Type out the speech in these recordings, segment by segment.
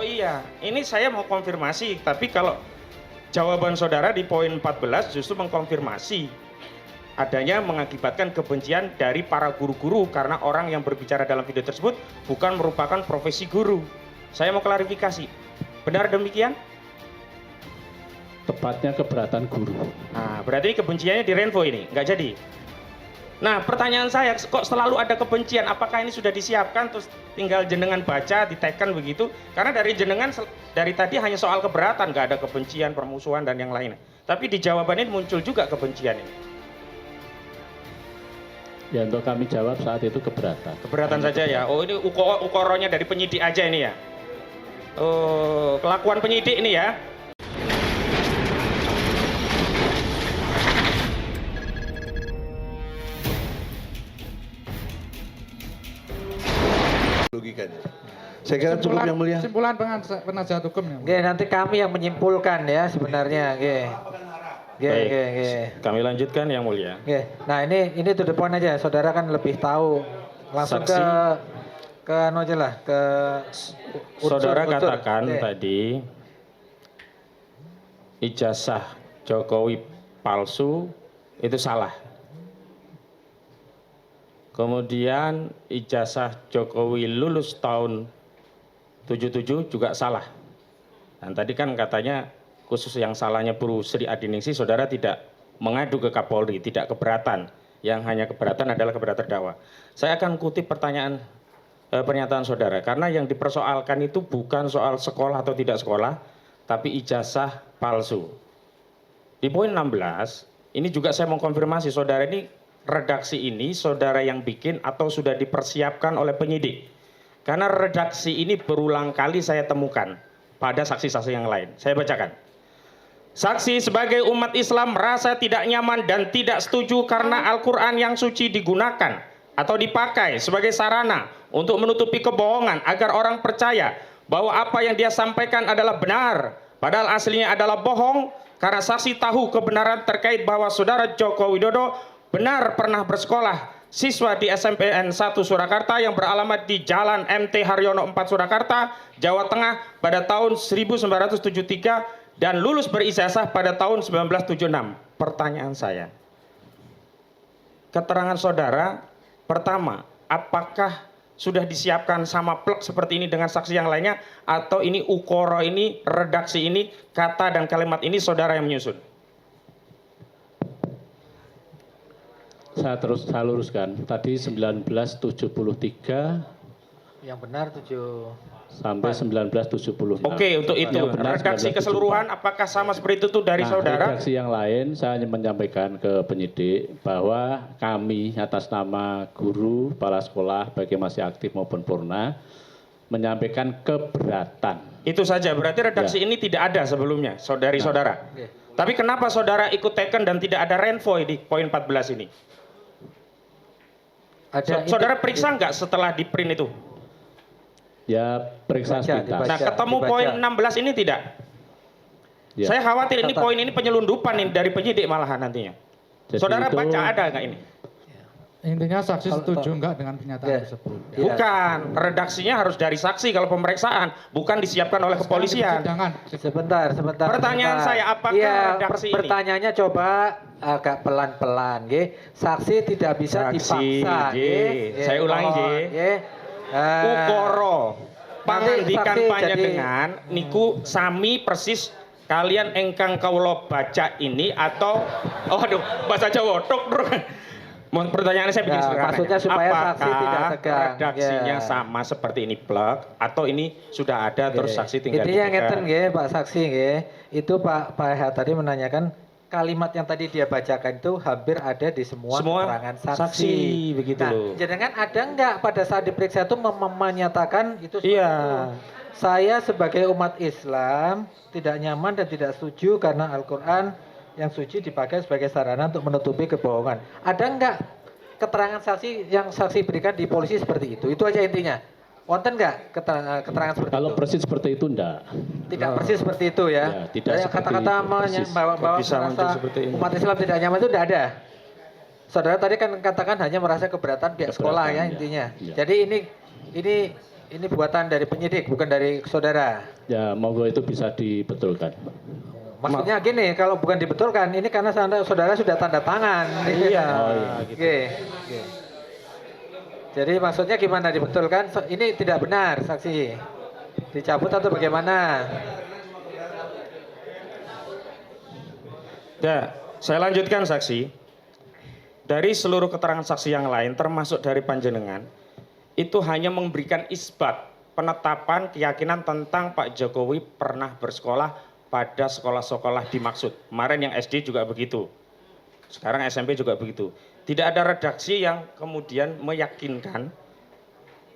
iya, ini saya mau konfirmasi, tapi kalau jawaban saudara di poin 14 justru mengkonfirmasi adanya mengakibatkan kebencian dari para guru-guru karena orang yang berbicara dalam video tersebut bukan merupakan profesi guru. Saya mau klarifikasi, benar demikian? Tepatnya keberatan guru. Nah, berarti kebenciannya di Renvo ini, nggak jadi. Nah, pertanyaan saya, kok selalu ada kebencian? Apakah ini sudah disiapkan terus tinggal jenengan baca, diteken begitu? Karena dari jenengan dari tadi hanya soal keberatan, nggak ada kebencian, permusuhan dan yang lainnya. Tapi di jawaban ini muncul juga kebencian ini. Ya, untuk kami jawab saat itu keberatan. Keberatan saja ya. Oh, ini ukoronya dari penyidik aja ini ya. Oh, kelakuan penyidik ini ya. Logikanya. Saya kira cukup yang mulia. Kesimpulan penasihat hukum ya. Oke, nanti kami yang menyimpulkan ya sebenarnya. Oke. Baik, kami lanjutkan yang mulia. Oke. Nah, ini to the point aja. Saudara kan lebih tahu. Langsung Saksi. ke anu aja lah, ke Saudara unsur. katakan Oke. tadi ijazah Jokowi palsu itu salah. Kemudian ijazah Jokowi lulus tahun 77 juga salah. Dan tadi kan katanya khusus yang salahnya Bu Sri Adiningsih, saudara tidak mengadu ke Kapolri, tidak keberatan. Yang hanya keberatan adalah keberatan terdakwa. Saya akan kutip pernyataan saudara, karena yang dipersoalkan itu bukan soal sekolah atau tidak sekolah, tapi ijazah palsu. Di poin 16, ini juga saya mau konfirmasi, saudara ini redaksi ini saudara yang bikin atau sudah dipersiapkan oleh penyidik? Karena redaksi ini berulang kali saya temukan pada saksi-saksi yang lain. Saya bacakan. Saksi sebagai umat Islam merasa tidak nyaman dan tidak setuju karena Al-Quran yang suci digunakan atau dipakai sebagai sarana untuk menutupi kebohongan agar orang percaya bahwa apa yang dia sampaikan adalah benar, padahal aslinya adalah bohong, karena saksi tahu kebenaran terkait bahwa saudara Joko Widodo benar pernah bersekolah siswa di SMPN 1 Surakarta yang beralamat di Jalan MT Haryono 4 Surakarta, Jawa Tengah pada tahun 1973 dan lulus berijazah pada tahun 1976. Pertanyaan saya, keterangan saudara pertama, apakah sudah disiapkan sama plek seperti ini dengan saksi yang lainnya, atau ini ukoro ini, redaksi ini, kata dan kalimat ini saudara yang menyusun? Saya luruskan. Tadi 1973 Yang benar 7 sampai 1976. Oke, untuk itu Yang benar redaksi 1974. keseluruhan apakah sama seperti itu dari saudara? Redaksi yang lain saya hanya menyampaikan ke penyidik bahwa kami atas nama guru, kepala sekolah, baik yang masih aktif maupun purna, menyampaikan keberatan. Itu saja, berarti redaksi ini tidak ada sebelumnya dari saudara. Oke. Tapi kenapa saudara ikut teken dan tidak ada renvoy di poin 14 ini? Saudara periksa nggak setelah di print itu? Ya, periksa sepintas. Nah, ketemu dibaca. poin 16 ini tidak? Ya. Saya khawatir ini poin ini penyelundupan ini dari penyidik malahan nantinya. Jadi Saudara itu- baca ada nggak ini? Intinya saksi setuju enggak dengan pernyataan Ya. tersebut. Ya. Bukan, redaksinya harus dari saksi kalau pemeriksaan, bukan disiapkan oleh kepolisian. Persidangan. Sebentar. Pertanyaan sebentar. saya, apakah Iya, redaksi ini? pertanyaannya coba agak pelan-pelan, nggih. Saksi tidak bisa Saksi, dipaksa, J. nggih. Saya ulangi, J. Mohon, nggih. Ukoro pangandikan saksi panjenengan niku sami persis kalian engkang kawula baca ini atau bahasa Jawa tok. Pertanyaan saya begini sederhana. maksudnya supaya saksi Apakah tidak tegang? redaksinya Ya. sama seperti ini plek atau ini sudah ada terus saksi tinggal Intinya ditekan? ngeten nggih Pak Saksi nggih. Itu Pak H tadi menanyakan kalimat yang tadi dia bacakan itu hampir ada di semua keterangan saksi, begitu Nah, loh. jangan ada enggak pada saat diperiksa itu menyatakan itu seperti Iya. itu. Saya sebagai umat Islam tidak nyaman dan tidak setuju karena Al-Quran yang suci dipakai sebagai sarana untuk menutupi kebohongan. Ada enggak keterangan saksi yang saksi berikan di polisi seperti itu? Itu aja intinya. Wonten enggak keterangan seperti Kalau itu? persis seperti itu enggak. Tidak persis seperti itu ya. Ya, tidak Saya seperti kata-kata itu, persis. bahwa Kok bisa muncul merasa seperti ini? umat Islam tidak nyaman itu tidak ada. Saudara tadi kan katakan hanya merasa keberatan pihak sekolah ya Keberatan, ya. intinya. Ya. Jadi ini buatan dari penyidik bukan dari saudara. Ya, monggo itu bisa dibetulkan. Maksudnya gini, kalau bukan dibetulkan, ini karena saudara sudah tanda tangan. Iya. Oh, iya. Oke. Oke. Jadi maksudnya gimana dibetulkan? Ini tidak benar saksi. Dicabut atau bagaimana? Ya, saya lanjutkan saksi. Dari seluruh keterangan saksi yang lain, termasuk dari panjenengan, itu hanya memberikan isbat penetapan keyakinan tentang Pak Jokowi pernah bersekolah pada sekolah-sekolah dimaksud. Kemarin yang SD juga begitu. Sekarang SMP juga begitu. Tidak ada redaksi yang kemudian meyakinkan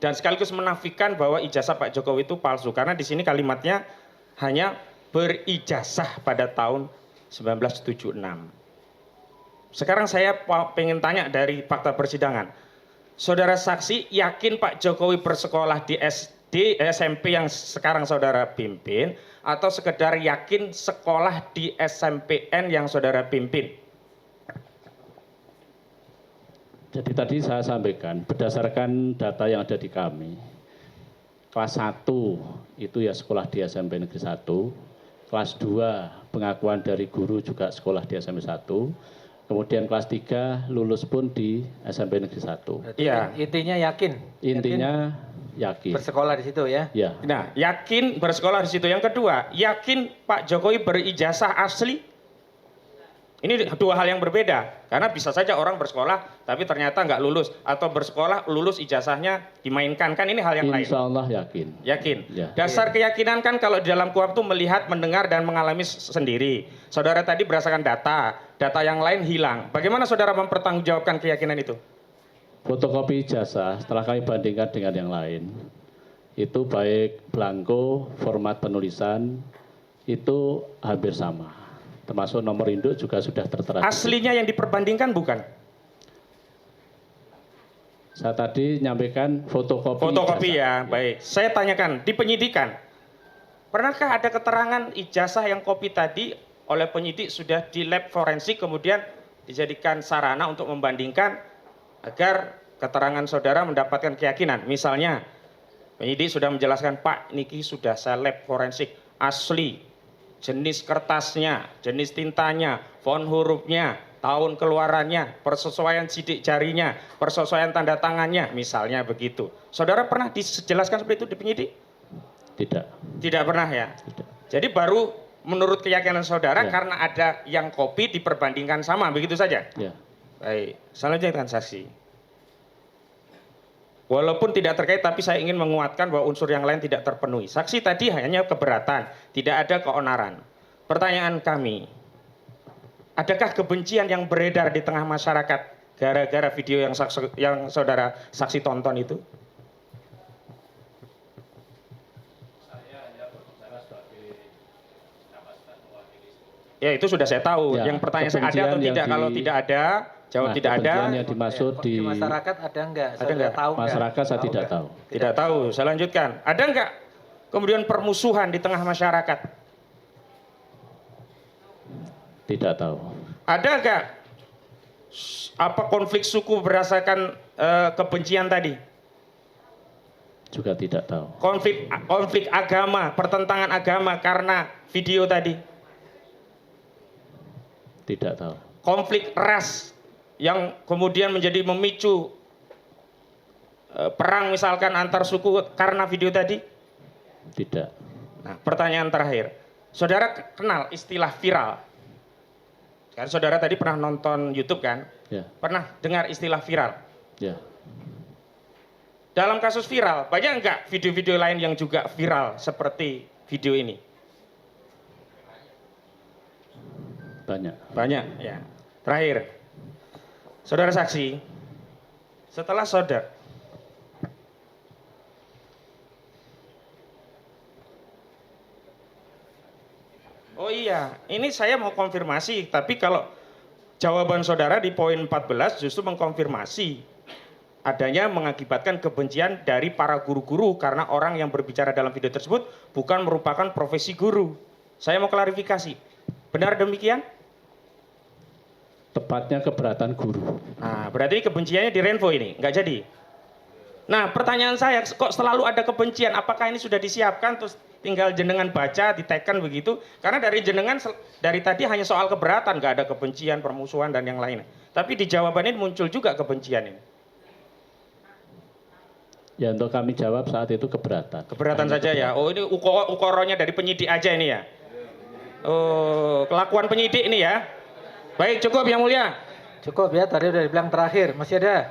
dan sekaligus menafikan bahwa ijazah Pak Jokowi itu palsu. Karena di sini kalimatnya hanya berijazah pada tahun 1976. Sekarang saya pengen tanya dari fakta persidangan. Saudara saksi yakin Pak Jokowi bersekolah di SD, SMP yang sekarang saudara pimpin, atau sekedar yakin sekolah di SMPN yang saudara pimpin? Jadi tadi saya sampaikan, berdasarkan data yang ada di kami, kelas 1 itu ya sekolah di SMP Negeri 1, kelas 2 pengakuan dari guru juga sekolah di SMP 1, kemudian kelas 3 lulus pun di SMP Negeri 1. Iya. Intinya yakin. Intinya yakin. Bersekolah di situ ya. Ya, Nah, yakin bersekolah di situ. Yang kedua, yakin Pak Jokowi berijazah asli. Ini dua hal yang berbeda. Karena bisa saja orang bersekolah tapi ternyata nggak lulus, atau bersekolah lulus ijazahnya dimainkan. Kan ini hal yang lain. insya Allah yakin. Yakin. Ya. Dasar keyakinan kan kalau di dalam KUHP itu melihat, mendengar dan mengalami sendiri. Saudara tadi berdasarkan data yang lain hilang. Bagaimana saudara mempertanggungjawabkan keyakinan itu? Fotokopi ijazah setelah kami bandingkan dengan yang lain, itu baik blanko, format penulisan, itu hampir sama. Termasuk nomor induk juga sudah tertera. Aslinya yang diperbandingkan bukan? Saya tadi nyampaikan fotokopi. Fotokopi ijazah. ya, baik. Saya tanyakan, di penyidikan, pernahkah ada keterangan ijazah yang kopi tadi oleh penyidik sudah di lab forensik kemudian dijadikan sarana untuk membandingkan agar keterangan saudara mendapatkan keyakinan? Misalnya, penyidik sudah menjelaskan, Pak, niki sudah saya lab forensik asli, jenis kertasnya, jenis tintanya, font hurufnya, tahun keluarannya, persesuaian sidik jarinya, persesuaian tanda tangannya, misalnya begitu. Saudara pernah dijelaskan seperti itu di penyidik? Tidak. Tidak pernah ya? Tidak. Jadi baru menurut keyakinan saudara Ya. karena ada yang kopi diperbandingkan sama, begitu saja? Ya. Baik, selanjutnya saksi. Walaupun tidak terkait, tapi saya ingin menguatkan bahwa unsur yang lain tidak terpenuhi. Saksi tadi hanya keberatan, tidak ada keonaran. Pertanyaan kami, adakah kebencian yang beredar di tengah masyarakat gara-gara video yang saudara saksi tonton itu? Ya itu sudah saya tahu. Ya, Yang pertanyaan saya ada atau tidak? Kalau tidak ada, jawab tidak ada. Kebencian yang dimaksud Di masyarakat ada enggak? Ada enggak? Tahu enggak? masyarakat saya tidak enggak? tahu. Tidak tahu. Saya lanjutkan. Ada enggak kemudian permusuhan di tengah masyarakat? Tidak tahu. Ada enggak apa konflik suku berdasarkan kebencian tadi? Juga tidak tahu. Konflik agama, pertentangan agama karena video tadi? Tidak tahu. Konflik ras yang kemudian menjadi memicu perang misalkan antar suku karena video tadi? Tidak. Nah, pertanyaan terakhir. Saudara kenal istilah viral? Kan saudara tadi pernah nonton YouTube kan? Ya. Pernah dengar istilah viral? Ya. Dalam kasus viral, banyak enggak video-video lain yang juga viral seperti video ini? Banyak. Banyak, ya. Terakhir, saudara saksi, setelah saudara oh iya, ini saya mau konfirmasi, tapi kalau jawaban saudara di poin 14 justru mengkonfirmasi adanya mengakibatkan kebencian dari para guru-guru karena orang yang berbicara dalam video tersebut bukan merupakan profesi guru. Saya mau klarifikasi, benar demikian? Tepatnya keberatan guru. Nah, berarti kebenciannya di Renvo ini, nggak jadi? Nah, pertanyaan saya, kok selalu ada kebencian? Apakah ini sudah disiapkan terus tinggal jenengan baca, diteken begitu? Karena dari jenengan dari tadi hanya soal keberatan, nggak ada kebencian, permusuhan dan yang lain. Tapi di jawaban ini muncul juga kebencian ini. Ya untuk kami jawab saat itu keberatan. Keberatan saja ya. Oh ini ukoronya dari penyidik aja ini ya. Oh kelakuan penyidik ini ya. Baik cukup Yang Mulia. Cukup ya, tadi udah dibilang terakhir. Masih ada?